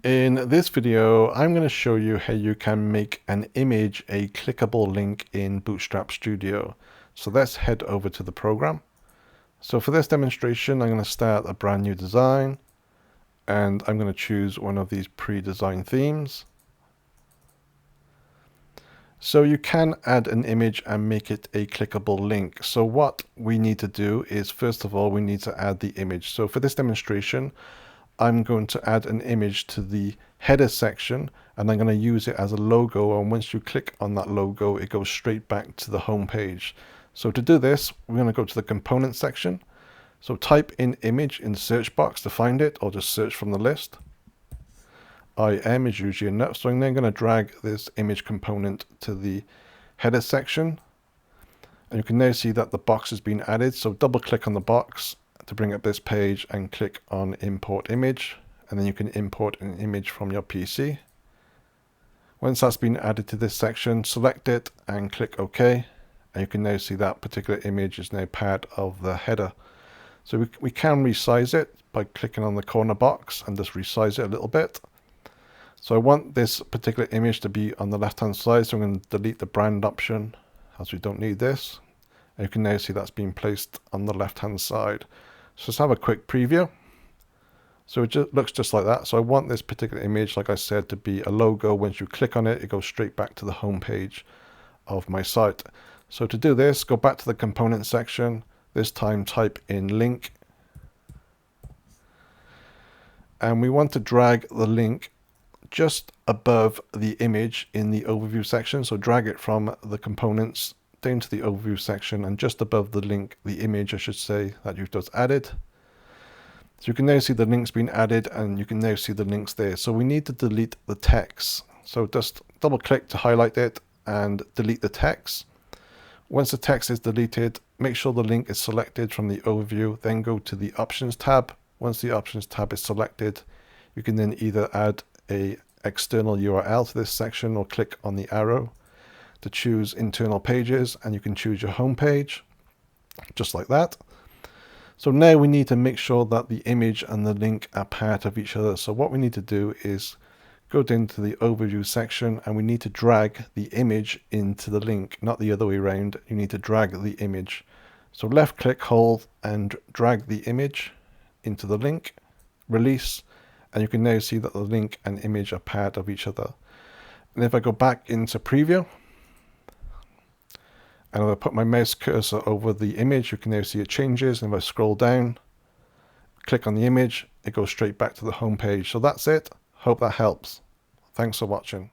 In this video, I'm going to show you how you can make an image a clickable link in Bootstrap Studio. So let's head over to the program. So for this demonstration, I'm going to start a brand new design, and I'm going to choose one of these pre-designed themes. So you can add an image and make it a clickable link. So what we need to do is, first of all, we need to add the image. So for this demonstration, I'm going to add an image to the header section, and I'm going to use it as a logo, and once you click on that logo it goes straight back to the home page. So to do this, we're going to go to the components section. So type in image in the search box to find it, or just search from the list. IM is usually enough, so I'm then going to drag this image component to the header section, and you can now see that the box has been added. So double click on the box to bring up this page and click on import image, and then you can import an image from your PC. Once that's been added to this section, select it and click OK, and you can now see that particular image is now part of the header. So we can resize it by clicking on the corner box and just resize it a little bit. So I want this particular image to be on the left hand side, so I'm going to delete the brand option as we don't need this. And you can now see that's been placed on the left hand side. So let's have a quick preview. So it just looks just like that. So I want this particular image, like I said, to be a logo. Once you click on it, it goes straight back to the home page of my site. So to do this, go back to the component section. This time type in link. And we want to drag the link just above the image in the overview section. So drag it from the components down to the overview section, and just above the link, the image I should say, that you've just added. So you can now see the links being added, and you can now see the links there. So we need to delete the text. So just double click to highlight it and delete the text. Once the text is deleted, make sure the link is selected from the overview, then go to the options tab. Once the options tab is selected, you can then either add a external URL to this section, or click on the arrow to choose internal pages, and you can choose your home page just like that. So now we need to make sure that the image and the link are part of each other. So what we need to do is go down to the overview section, and we need to drag the image into the link, not the other way around. You need to drag the image. So left click, hold, and drag the image into the link, release, and you can now see that the link and image are part of each other. And if I go back into preview, and if I put my mouse cursor over the image, you can now see it changes. And if I scroll down, click on the image, it goes straight back to the home page. So that's it. Hope that helps. Thanks for watching.